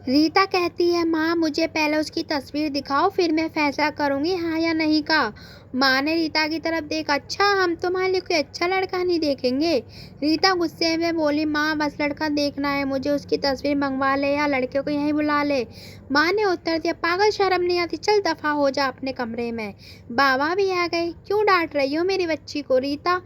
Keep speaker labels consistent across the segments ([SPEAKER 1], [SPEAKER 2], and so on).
[SPEAKER 1] रीता कहती है, माँ मुझे पहले उसकी तस्वीर दिखाओ, फिर मैं फैसला करूंगी हाँ या नहीं का। माँ ने रीता की तरफ देखा, अच्छा हम तुम्हारे लिए कोई अच्छा लड़का नहीं देखेंगे। रीता गुस्से में बोली, माँ बस लड़का देखना है, मुझे उसकी तस्वीर मंगवा ले या लड़के को यहीं बुला ले। माँ ने उत्तर दिया, पागल, शर्म नहीं आती, चल दफा हो जा अपने कमरे में। बाबा भी आ गए। क्यों डांट रही हो मेरी बच्ची को? रीता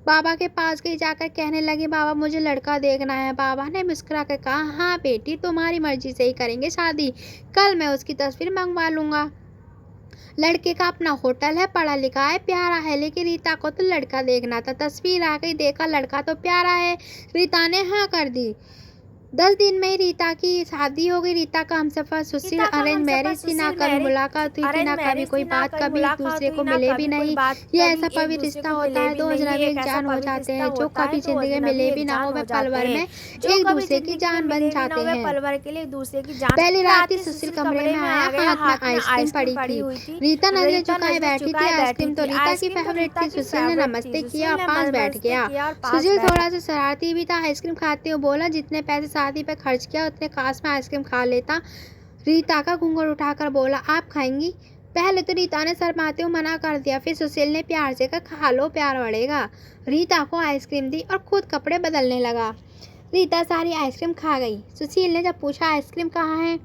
[SPEAKER 1] बाबा के पास गई, जाकर कहने लगी, बाबा मुझे लड़का देखना है। बाबा ने मुस्कुरा कर कहा, हाँ बेटी, तुम्हारी मर्जी से ही करेंगे शादी, कल मैं उसकी तस्वीर मंगवा लूंगा। लड़के का अपना होटल है, पढ़ा लिखा है, प्यारा है, लेकिन रीता को तो लड़का देखना था। तस्वीर आ गई, देखा लड़का तो प्यारा है। रीता ने हाँ कर दी। 10 दिन में ही रीता की शादी हो गई। रीता का हमसफर सुशील अरेंज मैरिज थी, ना कभी मुलाकात हुई थी, ना कभी कोई बात, कभी एक दूसरे को मिले भी नहीं। ये ऐसा पवित्र रिश्ता होता है, दो अजनबी एक जान हो जाते हैं, जो कभी जिंदगी में मिले भी ना हो, वे पल भर में एक दूसरे की जान बन जाते हैं। पहली रात ही सुशील कमरे में आया, हाथ में आइसक्रीम पड़ी थी। रीता नजरें झुकाए बैठी थी। आइसक्रीम तो रीता की फेवरेट थी। सुशील ने नमस्ते किया और पास बैठ गया। सुशील थोड़ा सा शरारती भी था। आइसक्रीम खाते हुए बोला, जितने पैसे शादी पे खर्च किया उतने काश में आइसक्रीम खा लेता। रीता का घूंघट उठाकर बोला, आप खाएंगी? पहले तो रीता ने शर्माते हुए मना कर दिया, फिर सुशील ने प्यार से कहा, खा लो, प्यार बढ़ेगा। रीता को आइसक्रीम दी और खुद कपड़े बदलने लगा। रीता सारी आइसक्रीम खा गई। सुशील ने जब पूछा, आइसक्रीम कहाँ है,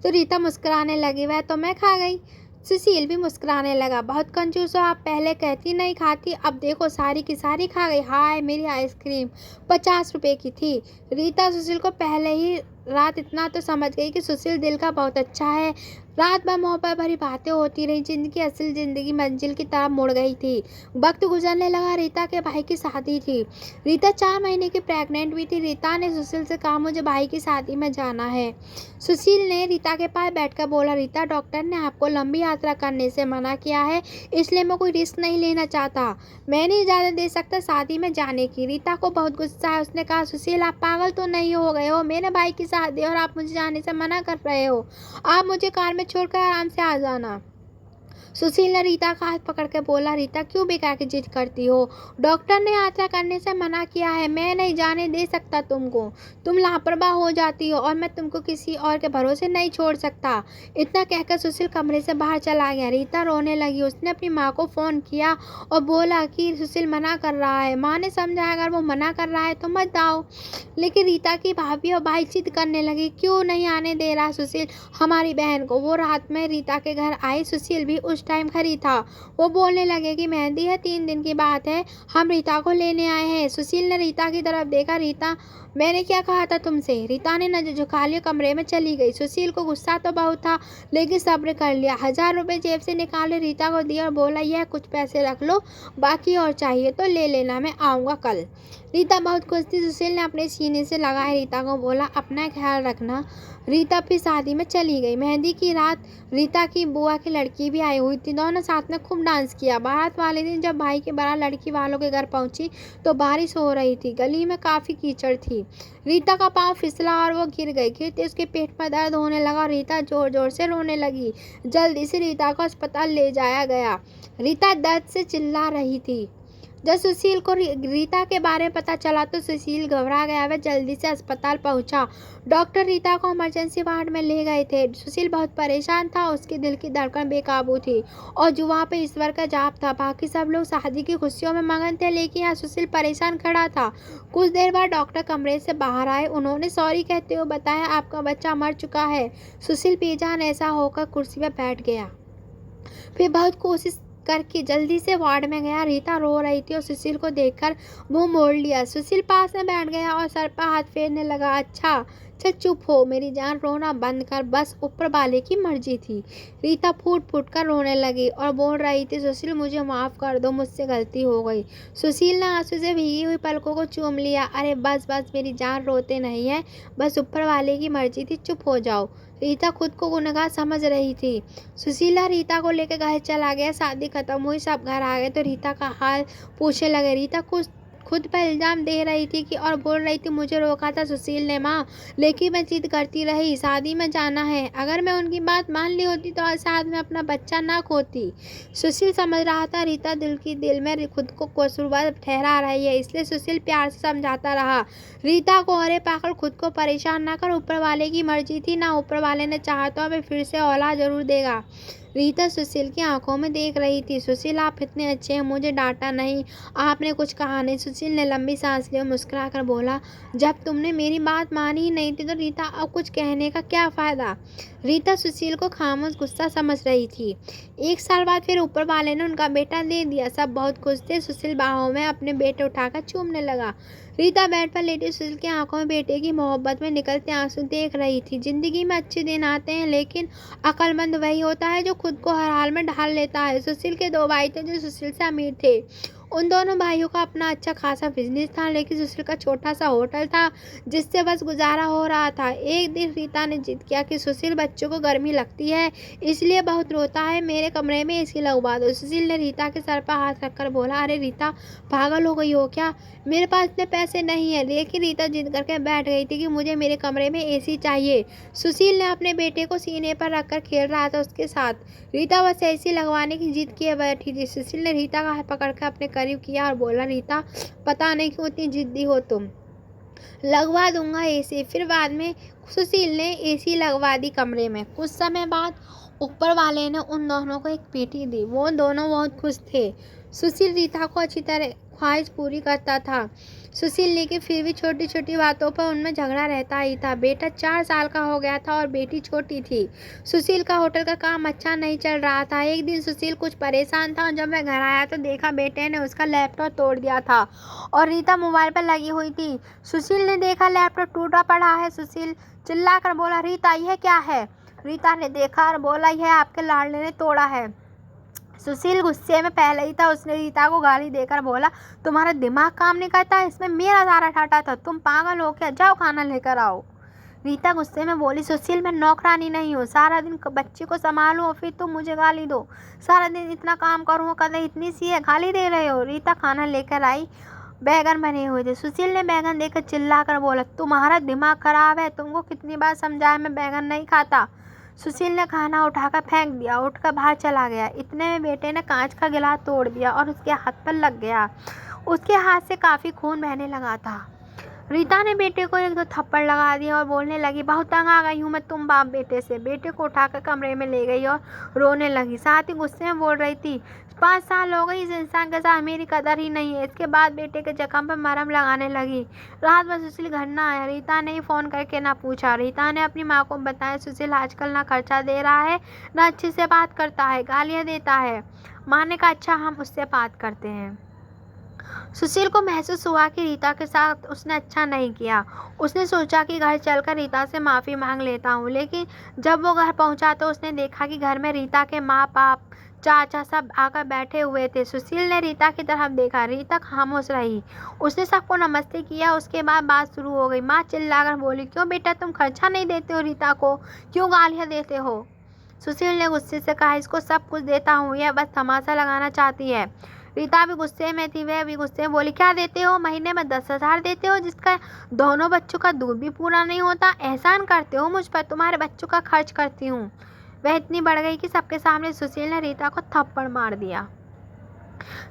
[SPEAKER 1] तो रीता मुस्कुराने लगी, वह तो मैं खा गई। सुशील भी मुस्कुराने लगा, बहुत कंजूस हो आप, पहले कहती नहीं खाती, अब देखो सारी की सारी खा गई। हाय मेरी आइसक्रीम 50 रुपए की थी। रीता सुशील को पहले ही रात इतना तो समझ गई कि सुशील दिल का बहुत अच्छा है। रात भर मोहब्बत भरी बातें होती रही। जिंदगी असल जिंदगी मंजिल की तरफ मुड़ गई थी। वक्त गुजरने लगा। रीता के भाई की शादी थी। रीता 4 महीने की प्रेग्नेंट भी थी। रीता ने सुशील से कहा, मुझे भाई की शादी में जाना है। सुशील ने रीता के पास बैठकर बोला, रीता डॉक्टर ने आपको लंबी यात्रा करने से मना किया है, इसलिए मैं कोई रिस्क नहीं लेना चाहता। मैं नहीं इजाज़त दे सकता शादी में जाने की। रीता को बहुत गुस्सा है। उसने कहा, सुशील आप पागल तो नहीं हो गए हो? मेरे भाई की शादी और आप मुझे जाने से मना कर रहे हो? आप मुझे कार में छोड़कर आराम से आ जाना। सुशील ने रीता का हाथ पकड़ के बोला, रीता क्यों बेकार की जिद करती हो? डॉक्टर ने यात्रा करने से मना किया है, मैं नहीं जाने दे सकता तुमको। तुम लापरवाह हो जाती हो और मैं तुमको किसी और के भरोसे नहीं छोड़ सकता। इतना कहकर सुशील कमरे से बाहर चला गया। रीता रोने लगी। उसने अपनी माँ को फ़ोन किया और बोला कि सुशील मना कर रहा है। माँ ने समझाया, अगर वो मना कर रहा है तो मत आओ। लेकिन रीता की भाभी और भाई जिद करने लगी, क्यों नहीं आने दे रहा सुशील हमारी बहन को? वो रात में रीता के घर आए। सुशील भी उस टाइम घर ही था। वो बोलने लगे कि मेहंदी है, 3 दिन की बात है, हम रीता को लेने आए हैं। सुशील ने रीता की तरफ देखा, रीता मैंने क्या कहा था तुमसे? रीता ने नजर झुका लिया, कमरे में चली गई। सुशील को गुस्सा तो बहुत था, लेकिन सब्र कर लिया। 1000 रुपये जेब से निकाले, रीता को दिया और बोला, यह कुछ पैसे रख लो, बाकी और चाहिए तो ले लेना, मैं आऊँगा कल। रीता बहुत खुश थी। सुशील ने अपने सीने से लगाए रीता को बोला, अपना ख्याल रखना। रीता फिर शादी में चली गई। मेहंदी की रात रीता की बुआ की लड़की भी आई हुई थी। दोनों साथ में खूब डांस किया। बारात वाले दिन जब भाई की बारात लड़की वालों के घर पहुंची तो बारिश हो रही थी। गली में काफ़ी कीचड़ थी। रीता का पाँव फिसला और वो गिर गई। गिरते उसके पेट में दर्द होने लगा। रीता जोर जोर से रोने लगी। जल्दी से रीता को अस्पताल ले जाया गया। रीता दर्द से चिल्ला रही थी। जब सुशील को रीता के बारे में पता चला तो सुशील घबरा गया। वह जल्दी से अस्पताल पहुंचा। डॉक्टर रीता को इमरजेंसी वार्ड में ले गए थे। सुशील बहुत परेशान था। उसके दिल की धड़कन बेकाबू थी और जुआ पे ईश्वर का जाप था। बाकी सब लोग शादी की खुशियों में मगन थे, लेकिन यहाँ सुशील परेशान खड़ा था। कुछ देर बाद डॉक्टर कमरे से बाहर आए। उन्होंने सॉरी कहते हुए बताया, आपका बच्चा मर चुका है। सुशील बेजान ऐसा होकर कुर्सी पर बैठ गया। फिर बहुत कोशिश करके जल्दी से वार्ड में गया। रीता रो रही थी और सुशील को देखकर मुंह मोड़ लिया। सुशील पास में बैठ गया और सर पर हाथ फेरने लगा। अच्छा चल चुप हो मेरी जान, रोना बंद कर, बस ऊपर वाले की मर्जी थी। रीता फूट फूट कर रोने लगी और बोल रही थी, सुशील मुझे माफ़ कर दो, मुझसे गलती हो गई। सुशील ने आंसू से भीगी हुई पलकों को चूम लिया। अरे बस बस मेरी जान, रोते नहीं है, बस ऊपर वाले की मर्जी थी, चुप हो जाओ। रीता खुद को गुनहगार समझ रही थी। सुशीला रीता को लेकर घर चला गया। शादी खत्म हुई, सब घर आ गए तो रीता का हाल पूछने लगे। रीता खुद पर इल्ज़ाम दे रही थी कि और बोल रही थी मुझे रोका था सुशील ने माँ, लेकिन मैं जिद करती रही, शादी में जाना है। अगर मैं उनकी बात मान ली होती तो आज शायद मैं अपना बच्चा ना खोती। सुशील समझ रहा था रीता दिल में खुद को कसूरवार ठहरा रही है, इसलिए सुशील प्यार से समझाता रहा रीता को, अरे पागल खुद को परेशान ना कर, ऊपर वाले की मर्जी थी ना, ऊपर वाले ने चाहा तो हमें फिर से औलाद जरूर देगा। रीता सुशील की आंखों में देख रही थी। सुशील आप इतने अच्छे हैं, मुझे डांटा नहीं, आपने कुछ कहा नहीं। सुशील ने लंबी सांस ली और मुस्कुरा कर बोला, जब तुमने मेरी बात मानी ही नहीं थी तो रीता अब कुछ कहने का क्या फ़ायदा। रीता सुशील को खामोश गुस्सा समझ रही थी। 1 साल बाद फिर ऊपर वाले ने उनका बेटा दे दिया, सब बहुत खुश थे। सुशील बाहों में अपने बेटे उठाकर चूमने लगा। रीता बेड पर लेटी सुशील की आंखों में बेटे की मोहब्बत में निकलते आंसू देख रही थी। जिंदगी में अच्छे दिन आते हैं, लेकिन अक्लमंद वही होता है जो खुद को हर हाल में ढाल लेता है। सुशील के 2 भाई थे जो सुशील से अमीर थे। उन दोनों भाइयों का अपना अच्छा खासा बिजनेस था, लेकिन सुशील का छोटा सा होटल था जिससे बस गुजारा हो रहा था। एक दिन रीता ने जिद किया कि सुशील बच्चों को गर्मी लगती है, इसलिए बहुत रोता है, मेरे कमरे में एसी लगवा दो। सुशील ने रीता के सर पर हाथ रखकर बोला, अरे रीता पागल हो गई हो क्या, मेरे पास इतने पैसे नहीं है। लेकिन रीता जिद करके बैठ गई थी कि मुझे मेरे कमरे में एसी चाहिए। सुशील ने अपने बेटे को सीने पर रखकर खेल रहा था उसके साथ। रीता बस एसी लगवाने की जिद किए बैठी थी। सुशील ने रीता का हाथ पकड़कर अपने करीब किया और बोला, रीता पता नहीं क्यों इतनी जिद्दी हो तुम, लगवा दूंगा एसी। फिर बाद में सुशील ने एसी लगवा दी कमरे में। कुछ समय बाद ऊपर वाले ने उन दोनों को एक पेटी दी। वो दोनों बहुत खुश थे। सुशील रीता को अच्छी तरह ख्वाहिश पूरी करता था। सुशील लेकिन फिर भी छोटी छोटी बातों पर उनमें झगड़ा रहता ही था। बेटा 4 साल का हो गया था और बेटी छोटी थी। सुशील का होटल का काम अच्छा नहीं चल रहा था। एक दिन सुशील कुछ परेशान था और जब वह घर आया तो देखा बेटे ने उसका लैपटॉप तोड़ दिया था और रीता मोबाइल पर लगी हुई थी। सुशील ने देखा लैपटॉप टूटा पड़ा है। सुशील चिल्लाकर बोला, रीता यह क्या है। रीता ने देखा और बोला, यह आपके लाडले ने तोड़ा है। सुशील गुस्से में पहले ही था। उसने रीता को गाली देकर बोला, तुम्हारा दिमाग काम नहीं करता, इसमें मेरा सारा ठाटा था, तुम पागल हो क्या, जाओ खाना लेकर आओ। रीता गुस्से में बोली, सुशील मैं नौकरानी नहीं हूँ, सारा दिन बच्चे को संभालूं और फिर तुम मुझे गाली दो। सारा दिन इतना काम करूँ, कदर इतनी सी है, गाली दे रहे हो। रीता खाना लेकर आई। बैगन बने हुए थे। सुशील ने बैगन देखकर चिल्ला कर बोला, तुम्हारा दिमाग खराब है, तुमको कितनी बार समझाया मैं बैगन नहीं खाता। सुशील ने खाना उठाकर फेंक दिया, उठकर बाहर चला गया। इतने में बेटे ने कांच का गिलास तोड़ दिया और उसके हाथ पर लग गया। उसके हाथ से काफ़ी खून बहने लगा था। रीता ने बेटे को 1-2 थप्पड़ लगा दिया और बोलने लगी, बहुत तंग आ गई हूँ मैं तुम बाप बेटे से। बेटे को उठाकर कमरे में ले गई और रोने लगी, साथ ही गुस्से में बोल रही थी, 5 साल हो गए इस इंसान के साथ, मेरी कदर ही नहीं है। इसके बाद बेटे के जख्म पर मरहम लगाने लगी। रात भर सुशील घर ना आया। रीता ने फ़ोन करके ना पूछा। रीता ने अपनी माँ को बताया, सुशील आजकल ना खर्चा दे रहा है, ना अच्छे से बात करता है, गालियाँ देता है। माँ ने कहा, अच्छा हम उससे बात करते हैं। सुशील को महसूस हुआ कि रीता के साथ उसने अच्छा नहीं किया। उसने सोचा कि घर चलकर रीता से माफ़ी मांग लेता हूँ, लेकिन जब वो घर पहुंचा तो उसने देखा कि घर में रीता के माँ बाप चाचा सब आकर बैठे हुए थे। सुशील ने रीता की तरफ देखा। रीता खामोश रही। उसने सबको नमस्ते किया। उसके बाद बात शुरू हो गई। माँ चिल्लाकर बोली, क्यों बेटा तुम खर्चा नहीं देते हो रीता को, क्यों गालियाँ देते हो। सुशील ने गुस्से से कहा, इसको सब कुछ देता हूँ, यह बस तमाशा लगाना चाहती है। रीता भी गुस्से में थी। वह भी गुस्से में बोली, क्या देते हो, महीने में 10,000 देते हो, जिसका दोनों बच्चों का दूध भी पूरा नहीं होता, एहसान करते हो मुझ पर, तुम्हारे बच्चों का खर्च करती हूँ। वह इतनी बढ़ गई कि सबके सामने सुशील ने रीता को थप्पड़ मार दिया।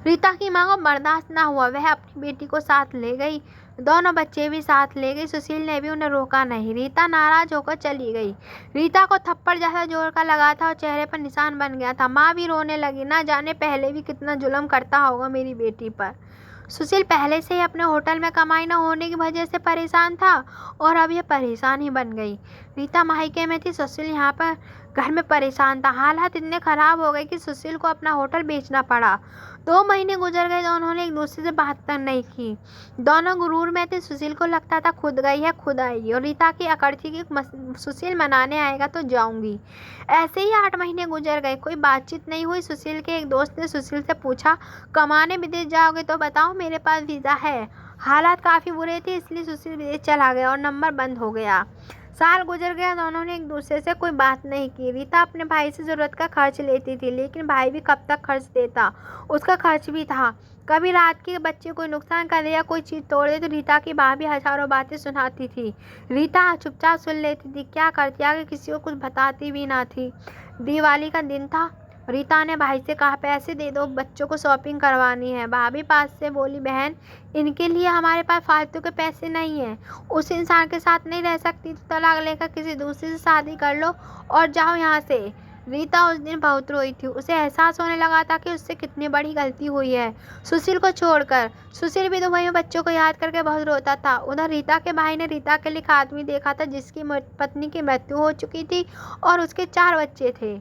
[SPEAKER 1] रीता की माँ को बर्दाश्त ना हुआ। वह अपनी बेटी को साथ ले गई, दोनों बच्चे भी साथ ले गई। सुशील ने भी उन्हें रोका नहीं। रीता नाराज होकर चली गई। रीता को थप्पड़ जैसा जोर का लगा था और चेहरे पर निशान बन गया था। माँ भी रोने लगी, ना जाने पहले भी कितना जुल्म करता होगा मेरी बेटी पर। सुशील पहले से ही अपने होटल में कमाई न होने की वजह से परेशान था और अब यह परेशान ही बन गई। रीता मायके में थी, सुशील यहाँ पर घर में परेशान था। हालात इतने ख़राब हो गए कि सुशील को अपना होटल बेचना पड़ा। 2 महीने गुजर गए तो उन्होंने एक दूसरे से बात तक नहीं की। दोनों गुरूर में थे। सुशील को लगता था खुद गई है खुद आएगी, और रीता की अकड़ थी कि सुशील मनाने आएगा तो जाऊंगी। ऐसे ही 8 महीने गुजर गए। कोई बातचीत नहीं हुई। सुशील के एक दोस्त ने सुशील से पूछा, कमाने विदेश जाओगे तो बताओ, मेरे पास वीज़ा है। हालात काफ़ी बुरे थे, इसलिए सुशील विदेश चला गया और नंबर बंद हो गया। साल गुजर गया, दोनों ने एक दूसरे से कोई बात नहीं की। रीता अपने भाई से ज़रूरत का खर्च लेती थी, लेकिन भाई भी कब तक खर्च देता, उसका खर्च भी था। कभी रात के बच्चे कोई नुकसान कर दे या कोई चीज़ तोड़ दे तो रीता की माँ भी हज़ारों बातें सुनाती थी। रीता चुपचाप सुन लेती थी, क्या करती आगे किसी को कुछ बताती भी ना थी। दिवाली का दिन था। रीता ने भाई से कहा, पैसे दे दो, बच्चों को शॉपिंग करवानी है। भाभी पास से बोली, बहन इनके लिए हमारे पास फालतू के पैसे नहीं हैं। उस इंसान के साथ नहीं रह सकती तो तलाक लेकर किसी दूसरे से शादी कर लो और जाओ यहाँ से। रीता उस दिन बहुत रोई थी। उसे एहसास होने लगा था कि उससे कितनी बड़ी गलती हुई है सुशील को छोड़कर। सुशील भी दुबई में बच्चों को याद करके बहुत रोता था। उधर रीता के भाई ने रीता के लिए एक आदमी देखा था जिसकी पत्नी की मृत्यु हो चुकी थी और उसके 4 बच्चे थे।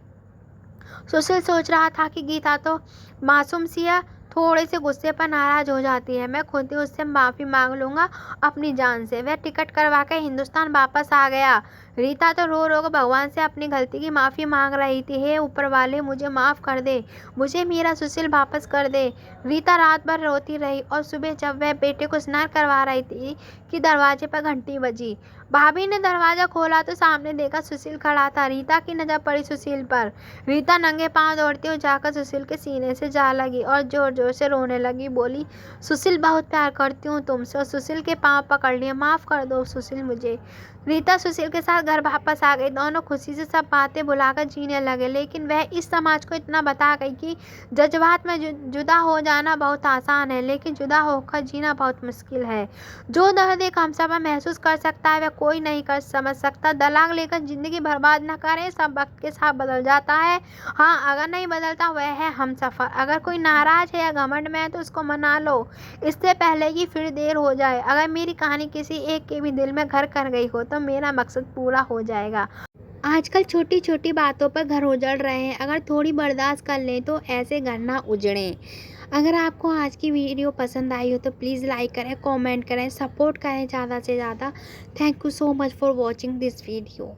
[SPEAKER 1] सुशील सोच रहा था कि गीता तो मासूम सी है, थोड़े से गुस्से पर नाराज हो जाती है, मैं खुद ही उससे माफ़ी मांग लूँगा अपनी जान से। वह टिकट करवा कर हिंदुस्तान वापस आ गया। रीता तो रो रो कर भगवान से अपनी गलती की माफ़ी मांग रही थी, हे ऊपर वाले मुझे माफ़ कर दे, मुझे मेरा सुशील वापस कर दे। रीता रात भर रोती रही और सुबह जब वह बेटे को स्नान करवा रही थी कि दरवाजे पर घंटी बजी। भाभी ने दरवाज़ा खोला तो सामने देखा सुशील खड़ा था। रीता की नज़र पड़ी सुशील पर। रीता नंगे पांव दौड़ती हुई जाकर सुशील के सीने से जा लगी और जोर जोर से रोने लगी। बोली, सुशील बहुत प्यार करती हूँ तुमसे। और सुशील के पांव पकड़ लिए, माफ़ कर दो सुशील मुझे। रीता सुशील के साथ घर वापस आ गई। दोनों खुशी से सब बातें भुलाकर जीने लगे, लेकिन वह इस समाज को इतना बता गई कि जज्बात में जुदा हो जाना बहुत आसान है, लेकिन जुदा होकर जीना बहुत मुश्किल है। जो दर्द एक हमसफ़र महसूस कर सकता है वह कोई नहीं कर समझ सकता। तलाक लेकर ज़िंदगी बर्बाद न करें, सब वक्त के साथ बदल जाता है। हाँ, अगर नहीं बदलता वह है हमसफ़र। अगर कोई नाराज़ है या घमंड में है तो उसको मना लो, इससे पहले कि फिर देर हो जाए। अगर मेरी कहानी किसी एक के भी दिल में घर कर गई हो तो मेरा मकसद पूरा हो जाएगा। आजकल छोटी छोटी बातों पर घर उजड़ रहे हैं, अगर थोड़ी बर्दाश्त कर लें तो ऐसे घर ना उजड़ें। अगर आपको आज की वीडियो पसंद आई हो तो प्लीज़ लाइक करें, कमेंट करें, सपोर्ट करें ज़्यादा से ज़्यादा। Thank you so much for watching this video.